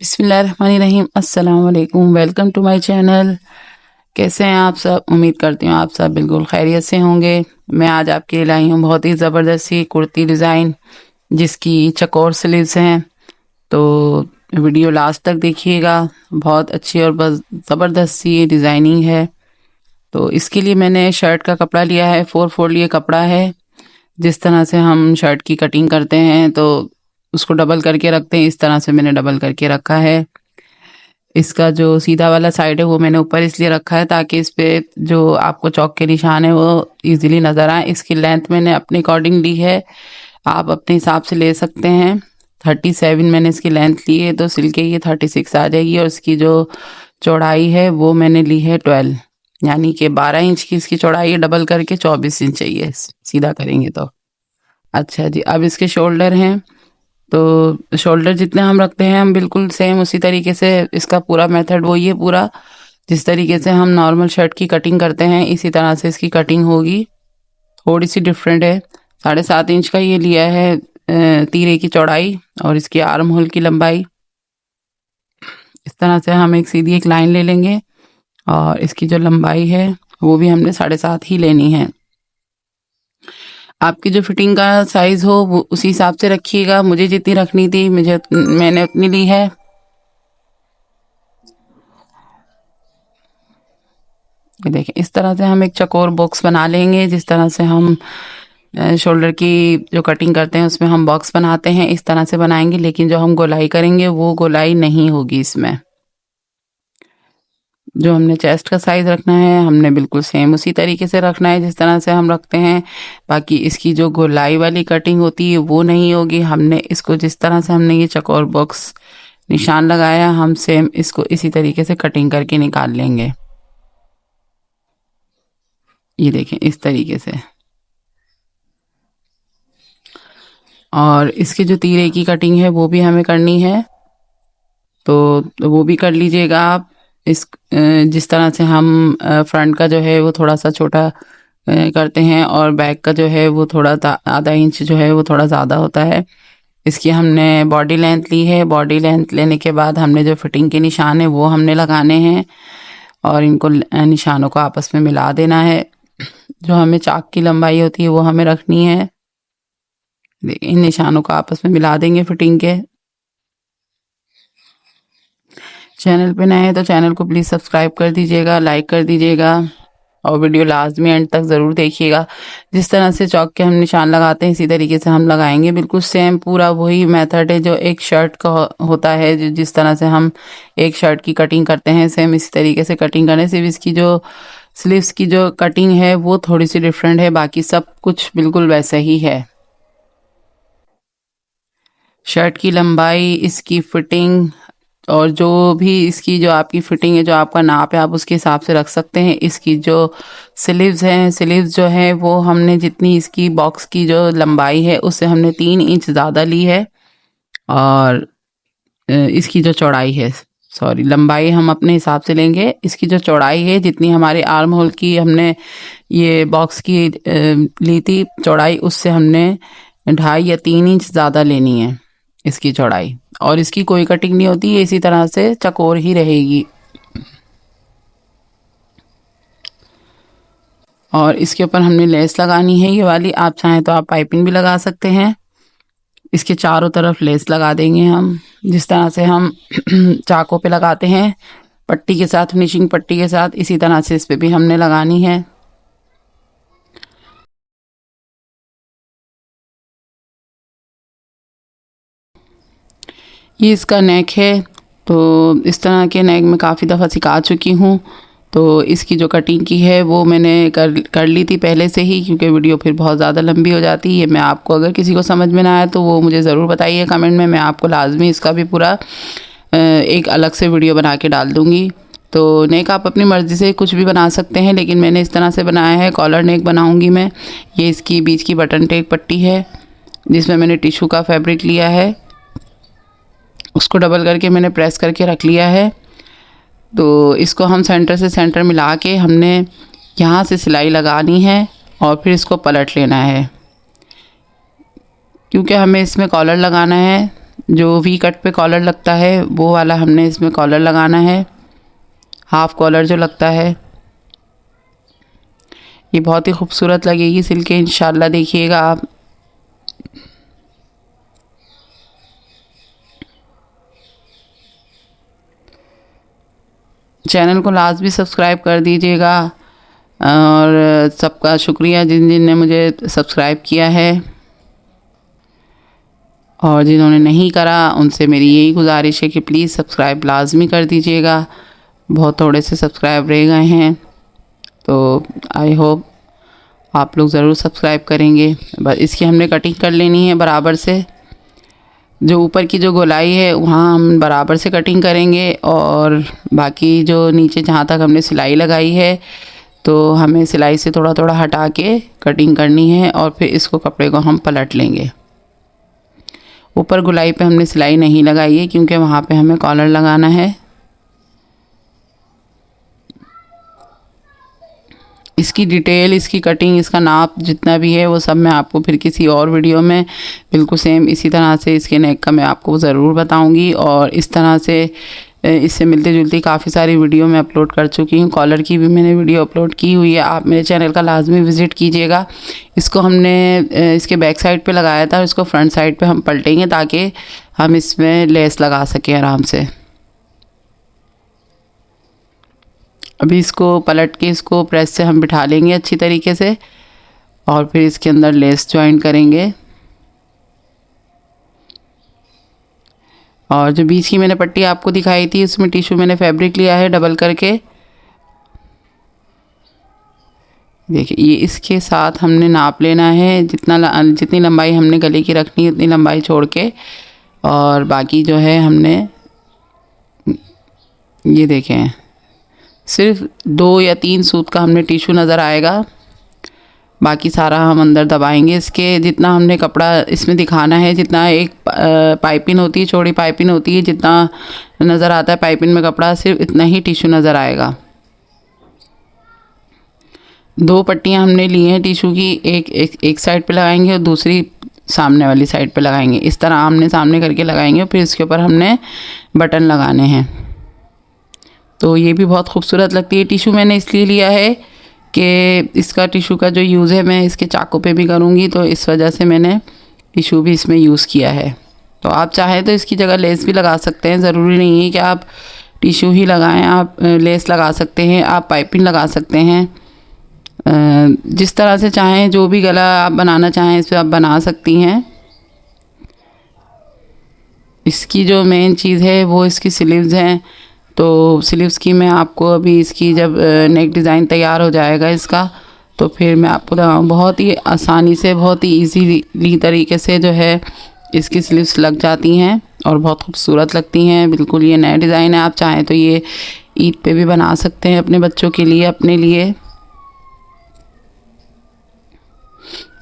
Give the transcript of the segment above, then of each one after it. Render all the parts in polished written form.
बिस्मिल्लाहिर्रहमानिर्रहीम। अस्सलाम वालेकुम। Welcome to my channel. कैसे हैं आप सब? उम्मीद करती हूँ आप सब बिल्कुल खैरियत से होंगे। मैं आज आपके लिए लाई हूँ बहुत ही ज़बरदस्त सी कुर्ती डिज़ाइन, जिसकी चकोर स्लीव्स हैं। तो वीडियो लास्ट तक देखिएगा। बहुत अच्छी और बस ज़बरदस्त सी डिज़ाइनिंग है। तो इसके लिए मैंने शर्ट का कपड़ा लिया है, 4 फोल्ड ये कपड़ा है। जिस तरह से हम शर्ट की कटिंग करते हैं तो उसको डबल करके रखते हैं, इस तरह से मैंने डबल करके रखा है। इसका जो सीधा वाला साइड है वो मैंने ऊपर इसलिए रखा है ताकि इस पे जो आपको चौक के निशान है वो इजीली नज़र आए। इसकी लेंथ मैंने अपने अकॉर्डिंग ली है, आप अपने हिसाब से ले सकते हैं। 37 मैंने इसकी लेंथ ली है, तो सिल के ये 36 आ जाएगी। और इसकी जो चौड़ाई है वो मैंने ली है 12, यानी कि 12 इंच की इसकी चौड़ाई है। डबल करके 24 इंच चाहिए सीधा करेंगे तो। अच्छा जी, अब इसके शोल्डर हैं। तो शोल्डर जितने हम रखते हैं हम बिल्कुल सेम उसी तरीके से इसका पूरा मेथड वही है पूरा। जिस तरीके से हम नॉर्मल शर्ट की कटिंग करते हैं इसी तरह से इसकी कटिंग होगी। थोड़ी सी डिफरेंट है। 7.5 इंच का ये लिया है तीरे की चौड़ाई, और इसकी आर्म होल की लंबाई। इस तरह से हम एक सीधी एक लाइन ले लेंगे, और इसकी जो लंबाई है वो भी हमने 7.5 ही लेनी है। आपकी जो फिटिंग का साइज हो वो उसी हिसाब से रखिएगा। मुझे जितनी रखनी थी मैंने उतनी ली है। ये देखें, इस तरह से हम एक चकोर बॉक्स बना लेंगे। जिस तरह से हम शोल्डर की जो कटिंग करते हैं उसमें हम बॉक्स बनाते हैं, इस तरह से बनाएंगे। लेकिन जो हम गोलाई करेंगे वो गोलाई नहीं होगी इसमें। जो हमने चेस्ट का साइज रखना है हमने बिल्कुल सेम उसी तरीके से रखना है जिस तरह से हम रखते हैं। बाकी इसकी जो गोलाई वाली कटिंग होती है वो नहीं होगी। हमने इसको जिस तरह से हमने ये चकोर बॉक्स निशान लगाया, हम सेम इसको इसी तरीके से कटिंग करके निकाल लेंगे। ये देखें, इस तरीके से। और इसके जो तीरे की कटिंग है वो भी हमें करनी है, तो वो भी कर लीजिएगा आप। जिस तरह से हम फ्रंट का जो है वो थोड़ा सा छोटा करते हैं, और बैक का जो है वो थोड़ा आधा इंच जो है वो थोड़ा ज़्यादा होता है। इसकी हमने बॉडी लेंथ ली है। बॉडी लेंथ लेने के बाद हमने जो फिटिंग के निशान है वो हमने लगाने हैं, और इनको निशानों को आपस में मिला देना है। जो हमें चाक की लंबाई होती है वो हमें रखनी है। इन निशानों को आपस में मिला देंगे फिटिंग के। चैनल पे नए हैं तो चैनल को प्लीज़ सब्सक्राइब कर दीजिएगा, लाइक कर दीजिएगा, और वीडियो लाजमी एंड तक ज़रूर देखिएगा। जिस तरह से चौक के हम निशान लगाते हैं इसी तरीके से हम लगाएंगे। बिल्कुल सेम पूरा वही मेथड है जो एक शर्ट का होता है। जिस तरह से हम एक शर्ट की कटिंग करते हैं सेम इसी तरीके से कटिंग करें। सिर्फ इसकी जो स्लीव्स की जो कटिंग है वो थोड़ी सी डिफरेंट है, बाकी सब कुछ बिल्कुल वैसा ही है। शर्ट की लंबाई, इसकी फिटिंग, और जो भी इसकी जो आपकी फिटिंग है, जो आपका नाप है, आप उसके हिसाब से रख सकते हैं। इसकी जो स्लीव्स हैं, स्लीव्स जो है वो हमने जितनी इसकी बॉक्स की जो लंबाई है उससे हमने 3 इंच ज़्यादा ली है। और इसकी जो चौड़ाई है, सॉरी, लंबाई हम अपने हिसाब से लेंगे। इसकी जो चौड़ाई है जितनी हमारे आर्म होल की हमने ये बॉक्स की ली थी चौड़ाई, उससे हमने 2.5 या 3 इंच ज़्यादा लेनी है इसकी चौड़ाई। और इसकी कोई कटिंग नहीं होती, ये इसी तरह से चकोर ही रहेगी। और इसके ऊपर हमने लेस लगानी है ये वाली। आप चाहें तो आप पाइपिंग भी लगा सकते हैं। इसके चारों तरफ लेस लगा देंगे हम, जिस तरह से हम चाकों पे लगाते हैं पट्टी के साथ, फिनिशिंग पट्टी के साथ, इसी तरह से इस पे भी हमने लगानी है। ये इसका नेक है। तो इस तरह के नेक मैं काफ़ी दफ़ा सिखा चुकी हूँ। तो इसकी जो कटिंग की है वो मैंने कर ली थी पहले से ही, क्योंकि वीडियो फिर बहुत ज़्यादा लंबी हो जाती है। मैं आपको, अगर किसी को समझ में ना आए तो वो मुझे ज़रूर बताइए कमेंट में। मैं आपको लाजमी इसका भी पूरा एक अलग से वीडियो बना के डाल दूँगी। तो नेक आप अपनी मर्ज़ी से कुछ भी बना सकते हैं, लेकिन मैंने इस तरह से बनाया है। कॉलर नेक बनाऊँगी मैं। ये इसकी बीच की बटन टेक पट्टी है जिसमें मैंने टिशू का फैब्रिक लिया है, उसको डबल करके मैंने प्रेस करके रख लिया है। तो इसको हम सेंटर से सेंटर मिला के हमने यहाँ से सिलाई लगानी है, और फिर इसको पलट लेना है। क्योंकि हमें इसमें कॉलर लगाना है जो वी कट पे कॉलर लगता है वो वाला हमने इसमें कॉलर लगाना है, हाफ कॉलर जो लगता है। ये बहुत ही खूबसूरत लगेगी सिल के, इंशाल्लाह देखिएगा आप। चैनल को लाजमी सब्सक्राइब कर दीजिएगा और सबका शुक्रिया जिन जिन ने मुझे सब्सक्राइब किया है, और जिन्होंने नहीं करा उनसे मेरी यही गुजारिश है कि प्लीज़ सब्सक्राइब लाजमी कर दीजिएगा। बहुत थोड़े से सब्सक्राइब रह गए हैं, तो आई होप आप लोग ज़रूर सब्सक्राइब करेंगे। बस इसकी हमने कटिंग कर लेनी है बराबर से। जो ऊपर की जो गोलाई है वहाँ हम बराबर से कटिंग करेंगे, और बाकी जो नीचे जहाँ तक हमने सिलाई लगाई है तो हमें सिलाई से थोड़ा थोड़ा हटा के कटिंग करनी है, और फिर इसको कपड़े को हम पलट लेंगे। ऊपर गोलाई पे हमने सिलाई नहीं लगाई है क्योंकि वहाँ पे हमें कॉलर लगाना है। इसकी डिटेल, इसकी कटिंग, इसका नाप जितना भी है वो सब मैं आपको फिर किसी और वीडियो में बिल्कुल सेम इसी तरह से इसके नेक का मैं आपको ज़रूर बताऊंगी। और इस तरह से इससे मिलती जुलती काफ़ी सारी वीडियो मैं अपलोड कर चुकी हूँ। कॉलर की भी मैंने वीडियो अपलोड की हुई है, आप मेरे चैनल का लाजमी विज़िट कीजिएगा। इसको हमने इसके बैक साइड पे लगाया था और इसको फ्रंट साइड पे हम पलटेंगे ताकि हम इसमें लेस लगा सकें आराम से। अभी इसको पलट के इसको प्रेस से हम बिठा लेंगे अच्छी तरीके से, और फिर इसके अंदर लेस ज्वाइन करेंगे। और जो बीच की मैंने पट्टी आपको दिखाई थी उसमें टिश्यू मैंने फैब्रिक लिया है डबल करके। देखिए ये इसके साथ हमने नाप लेना है, जितनी लंबाई हमने गले की रखनी है उतनी लंबाई छोड़ के, और बाकी जो है हमने ये देखें सिर्फ 2 या 3 सूत का हमने टिश्यू नज़र आएगा, बाकी सारा हम अंदर दबाएंगे। इसके जितना हमने कपड़ा इसमें दिखाना है, जितना एक पाइपिंग होती है, चौड़ी पाइपिंग होती है, जितना नज़र आता है पाइपिंग में कपड़ा सिर्फ इतना ही टिश्यू नज़र आएगा। 2 पट्टियाँ हमने ली हैं टिश्यू की, एक साइड पे लगाएंगे और दूसरी सामने वाली साइड पे लगाएंगे। इस तरह आमने सामने करके लगाएंगे, फिर इसके ऊपर हमने बटन लगाने हैं। तो ये भी बहुत खूबसूरत लगती है। टिश्यू मैंने इसलिए लिया है कि इसका टिश्यू का जो यूज़ है मैं इसके चाकू पे भी करूँगी, तो इस वजह से मैंने टिश्यू भी इसमें यूज़ किया है। तो आप चाहें तो इसकी जगह लेस भी लगा सकते हैं, ज़रूरी नहीं है कि आप टिश्यू ही लगाएं, आप लेस लगा सकते हैं, आप पाइपिंग लगा सकते हैं। जिस तरह से चाहें, जो भी गला आप बनाना चाहें इस पर आप बना सकती हैं। इसकी जो मेन चीज़ है वो इसकी स्लीव्स हैं, तो स्लीव्स की मैं आपको अभी इसकी जब नेक डिज़ाइन तैयार हो जाएगा इसका, तो फिर मैं आपको बताऊँ। बहुत ही आसानी से, बहुत ही इजीली तरीके से जो है इसकी स्लीव्स लग जाती हैं और बहुत खूबसूरत लगती हैं। बिल्कुल ये नया डिज़ाइन है, आप चाहें तो ये ईद पे भी बना सकते हैं अपने बच्चों के लिए, अपने लिए।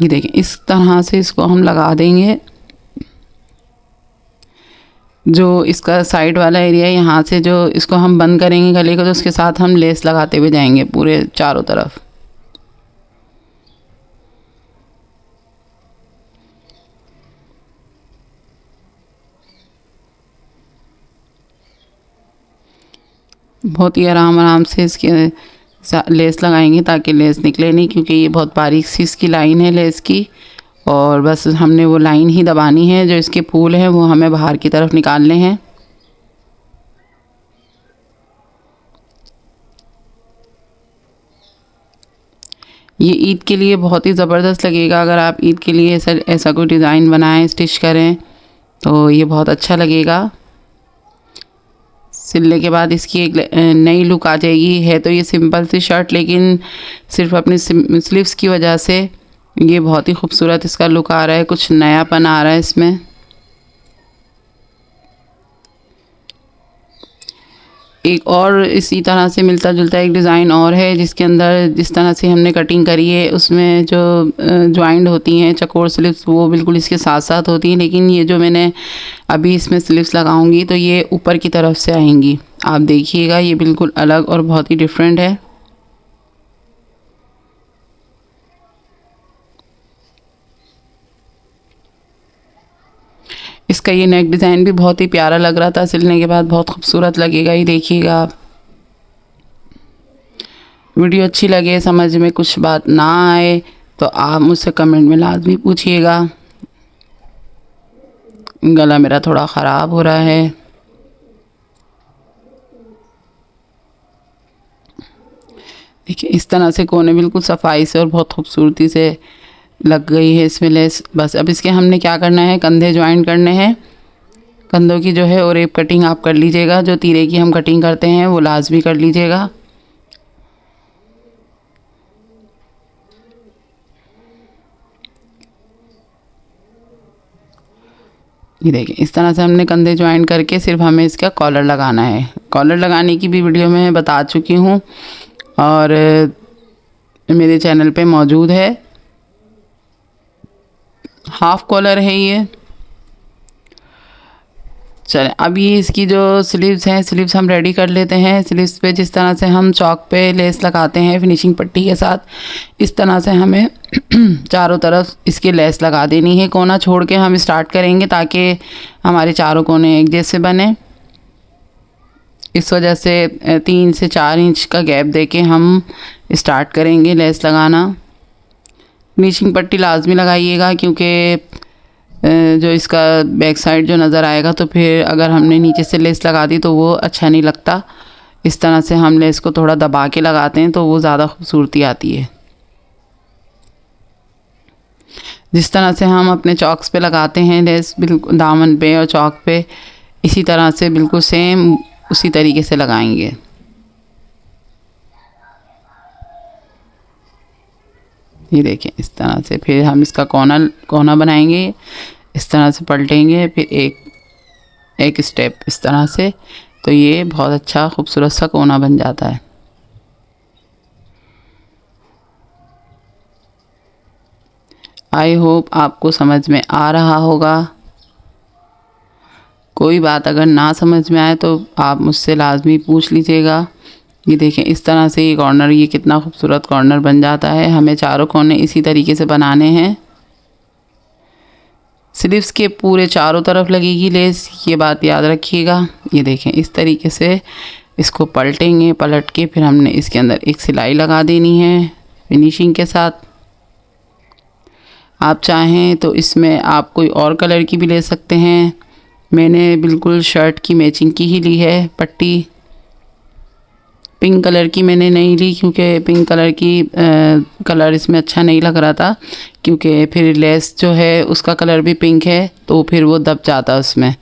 ये देखें इस तरह से इसको हम लगा देंगे। जो इसका साइड वाला एरिया है यहाँ से जो इसको हम बंद करेंगे गले को, तो उसके साथ हम लेस लगाते हुए जाएंगे पूरे चारों तरफ। बहुत ही आराम आराम से इसके लेस लगाएंगे ताकि लेस निकले नहीं, क्योंकि ये बहुत बारीक सी इसकी लाइन है लेस की, और बस हमने वो लाइन ही दबानी है। जो इसके फूल हैं वो हमें बाहर की तरफ निकालने हैं। ये ईद के लिए बहुत ही ज़बरदस्त लगेगा। अगर आप ईद के लिए ऐसा कोई डिज़ाइन बनाएं, स्टिच करें, तो ये बहुत अच्छा लगेगा। सिलने के बाद इसकी एक नई लुक आ जाएगी। है तो ये सिंपल सी शर्ट, लेकिन सिर्फ अपनी स्लीव्स की वजह से ये बहुत ही खूबसूरत इसका लुक आ रहा है, कुछ नयापन आ रहा है इसमें। एक और इसी तरह से मिलता जुलता एक डिज़ाइन और है, जिसके अंदर जिस तरह से हमने कटिंग करी है उसमें जो ज्वाइंट होती हैं चकोर स्लीव्स वो बिल्कुल इसके साथ साथ होती हैं, लेकिन ये जो मैंने अभी इसमें स्लीव्स लगाऊंगी तो ये ऊपर की तरफ से आएंगी। आप देखिएगा ये बिल्कुल अलग और बहुत ही डिफरेंट है। इसका ये नेक डिज़ाइन भी बहुत ही प्यारा लग रहा था, सिलने के बाद बहुत खूबसूरत लगेगा, ये देखिएगा आप। वीडियो अच्छी लगे, समझ में कुछ बात ना आए तो आप मुझसे कमेंट में लाजमी पूछिएगा। गला मेरा थोड़ा ख़राब हो रहा है। देखिए इस तरह से कोने बिल्कुल सफाई से और बहुत खूबसूरती से लग गई है इसमें लेस। बस अब इसके हमने क्या करना है, कंधे ज्वाइन करने हैं। कंधों की जो है ओरेप कटिंग आप कर लीजिएगा, जो तीरे की हम कटिंग करते हैं वो लाजमी कर लीजिएगा। ये देखिए इस तरह से हमने कंधे ज्वाइन करके सिर्फ हमें इसका कॉलर लगाना है। कॉलर लगाने की भी वीडियो मैं बता चुकी हूँ और मेरे चैनल पे मौजूद है। हाफ कॉलर है ये। चलें अब ये इसकी जो स्लीव्स हैं, स्लीव्स हम रेडी कर लेते हैं। स्लीव्स पे जिस तरह से हम चौक पे लेस लगाते हैं फिनिशिंग पट्टी के साथ, इस तरह से हमें चारों तरफ इसके लेस लगा देनी है। कोना छोड़ के हम स्टार्ट करेंगे ताकि हमारे चारों कोने एक जैसे बने। इस वजह से 3 से 4 इंच का गैप देके हम स्टार्ट करेंगे लेस लगाना। फिनिशिंग पट्टी लाजमी लगाइएगा क्योंकि जो इसका बैक साइड जो नज़र आएगा तो फिर अगर हमने नीचे से लेस लगा दी तो वो अच्छा नहीं लगता। इस तरह से हम लेस को थोड़ा दबा के लगाते हैं तो वो ज़्यादा खूबसूरती आती है। जिस तरह से हम अपने चॉक्स पे लगाते हैं लेस, बिल्कुल दामन पे और चौक पे, इसी तरह से बिल्कुल सेम उसी तरीके से लगाएंगे। ये देखें इस तरह से फिर हम इसका कोना बनाएंगे। इस तरह से पलटेंगे, फिर एक स्टेप इस तरह से, तो ये बहुत अच्छा खूबसूरत सा कोना बन जाता है। आई होप आपको समझ में आ रहा होगा। कोई बात अगर ना समझ में आए तो आप मुझसे लाजमी पूछ लीजिएगा। ये देखें इस तरह से ये कॉर्नर, ये कितना खूबसूरत कॉर्नर बन जाता है। हमें चारों कोने इसी तरीके से बनाने हैं। स्लीव्स के पूरे चारों तरफ लगेगी लेस, ये बात याद रखिएगा। ये देखें इस तरीके से इसको पलटेंगे, पलट के फिर हमने इसके अंदर एक सिलाई लगा देनी है फिनिशिंग के साथ। आप चाहें तो इसमें आप कोई और कलर की भी ले सकते हैं। मैंने बिल्कुल शर्ट की मैचिंग की ही ली है पट्टी। पिंक कलर की मैंने नहीं ली क्योंकि पिंक कलर की कलर इसमें अच्छा नहीं लग रहा था, क्योंकि फिर लेस जो है उसका कलर भी पिंक है तो फिर वो दब जाता उसमें।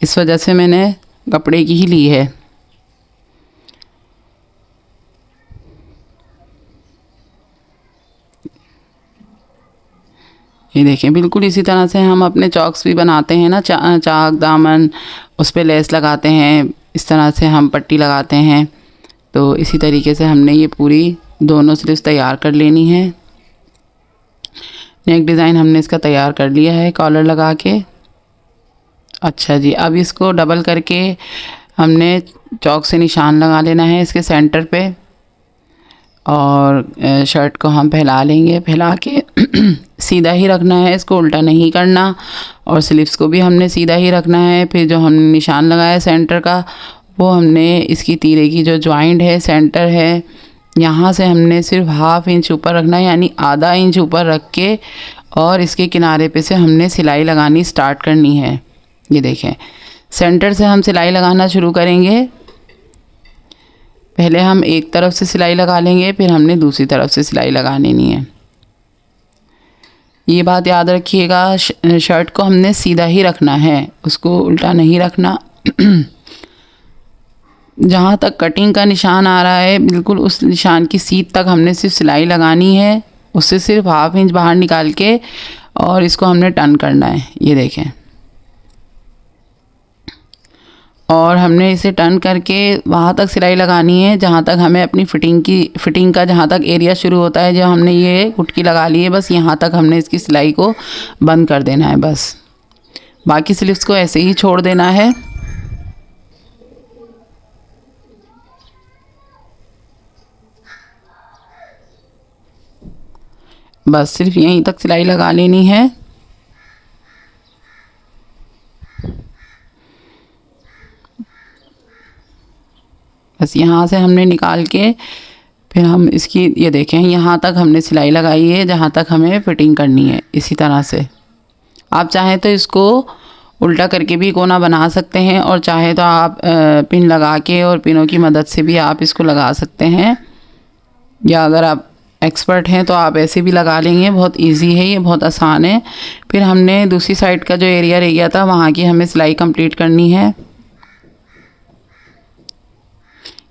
इस वजह से मैंने कपड़े की ही ली है। ये देखें बिल्कुल इसी तरह से हम अपने चॉक्स भी बनाते हैं ना, चाक दामन उस पर लेस लगाते हैं। इस तरह से हम पट्टी लगाते हैं। तो इसी तरीके से हमने ये पूरी दोनों स्लीव्स तैयार कर लेनी है। नेक डिज़ाइन हमने इसका तैयार कर लिया है कॉलर लगा के। अच्छा जी, अब इसको डबल करके हमने चौक से निशान लगा लेना है इसके सेंटर पे और शर्ट को हम फैला लेंगे। फैला के सीधा ही रखना है, इसको उल्टा नहीं करना। और स्लीव्स को भी हमने सीधा ही रखना है। फिर जो हमने निशान लगाया सेंटर का, वो हमने इसकी तीरे की जो जॉइंट है, सेंटर है, यहाँ से हमने सिर्फ हाफ इंच ऊपर रखना है, यानी आधा इंच ऊपर रख के और इसके किनारे पे से हमने सिलाई लगानी स्टार्ट करनी है। ये देखें सेंटर से हम सिलाई लगाना शुरू करेंगे। पहले हम एक तरफ से सिलाई लगा लेंगे, फिर हमने दूसरी तरफ से सिलाई लगा लेनी है। ये बात याद रखिएगा, शर्ट को हमने सीधा ही रखना है, उसको उल्टा नहीं रखना। जहाँ तक कटिंग का निशान आ रहा है बिल्कुल उस निशान की सीध तक हमने सिर्फ सिलाई लगानी है। उससे सिर्फ हाफ इंच बाहर निकाल के और इसको हमने टर्न करना है। ये देखें, और हमने इसे टर्न करके वहाँ तक सिलाई लगानी है जहाँ तक हमें अपनी फिटिंग का जहाँ तक एरिया शुरू होता है, जो हमने ये गुटकी लगा ली है, बस यहाँ तक हमने इसकी सिलाई को बंद कर देना है। बस बाकी स्लीव्स को ऐसे ही छोड़ देना है। बस सिर्फ यहीं तक सिलाई लगा लेनी है। बस यहाँ से हमने निकाल के फिर हम इसकी ये देखें यहाँ तक हमने सिलाई लगाई है जहाँ तक हमें फिटिंग करनी है। इसी तरह से आप चाहें तो इसको उल्टा करके भी कोना बना सकते हैं और चाहे तो आप पिन लगा के और पिनों की मदद से भी आप इसको लगा सकते हैं, या अगर आप एक्सपर्ट हैं तो आप ऐसे भी लगा लेंगे। बहुत इजी है ये, बहुत आसान है। फिर हमने दूसरी साइड का जो एरिया रह गया था वहाँ की हमें सिलाई कंप्लीट करनी है।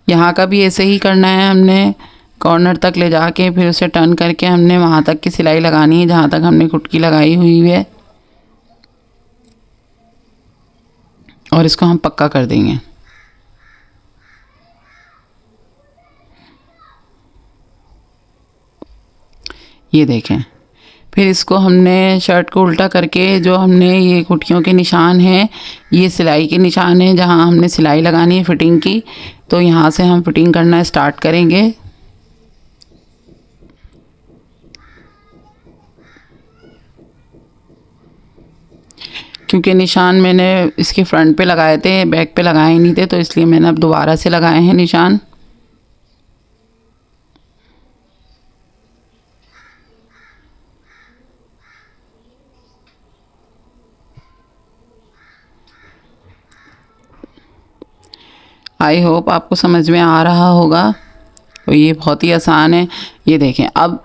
यहाँ का भी ऐसे ही करना है, हमने कॉर्नर तक ले जाके फिर उसे टर्न करके हमने वहाँ तक की सिलाई लगानी है जहाँ तक हमने कुटकी लगाई हुई है, और इसको हम पक्का कर देंगे। ये देखें, फिर इसको हमने शर्ट को उल्टा करके जो हमने ये कुटियों के निशान हैं, ये सिलाई के निशान हैं जहाँ हमने सिलाई लगानी है फिटिंग की, तो यहाँ से हम फिटिंग करना स्टार्ट करेंगे। क्योंकि निशान मैंने इसके फ्रंट पे लगाए थे, बैक पे लगाए नहीं थे, तो इसलिए मैंने अब दोबारा से लगाए हैं निशान। आई होप आपको समझ में आ रहा होगा। तो ये बहुत ही आसान है। ये देखें, अब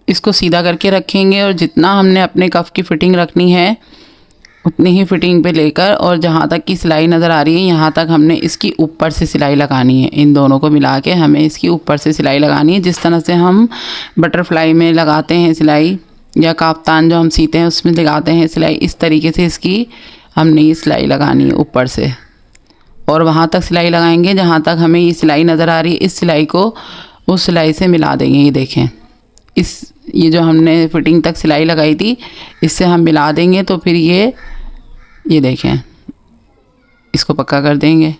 इसको सीधा करके रखेंगे और जितना हमने अपने कफ की फ़िटिंग रखनी है उतनी ही फ़िटिंग पे लेकर, और जहाँ तक की सिलाई नज़र आ रही है यहाँ तक हमने इसकी ऊपर से सिलाई लगानी है। इन दोनों को मिला के हमें इसकी ऊपर से सिलाई लगानी है, जिस तरह से हम बटरफ्लाई में लगाते हैं सिलाई, या काफ्तान जो हम सीते हैं उसमें लगाते हैं सिलाई, इस तरीके से इसकी हमने ये सिलाई लगानी है ऊपर से। और वहाँ तक सिलाई लगाएंगे जहाँ तक हमें ये सिलाई नज़र आ रही है, इस सिलाई को उस सिलाई से मिला देंगे। ये देखें, ये जो हमने फिटिंग तक सिलाई लगाई थी इससे हम मिला देंगे, तो फिर ये देखें, इसको पक्का कर देंगे।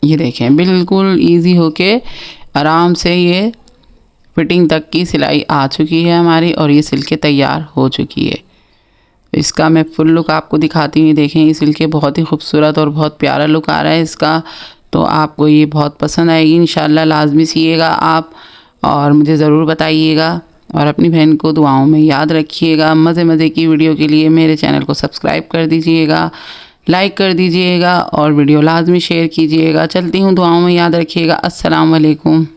ये देखें, बिल्कुल इजी होके आराम से ये फिटिंग तक की सिलाई आ चुकी है हमारी, और ये सिल के तैयार हो चुकी है। इसका मैं फुल लुक आपको दिखाती हूँ। देखें, ये सिल के बहुत ही खूबसूरत और बहुत प्यारा लुक आ रहा है इसका। तो आपको ये बहुत पसंद आएगी इंशाल्लाह। लाजमी सीइएगा आप और मुझे ज़रूर बताइएगा, और अपनी बहन को दुआओं में याद रखिएगा। मज़े मज़े की वीडियो के लिए मेरे चैनल को सब्सक्राइब कर दीजिएगा, लाइक कर दीजिएगा और वीडियो लाजमी शेयर कीजिएगा। चलती हूँ, दुआओं में याद रखिएगा। अस्सलाम वालेकुम।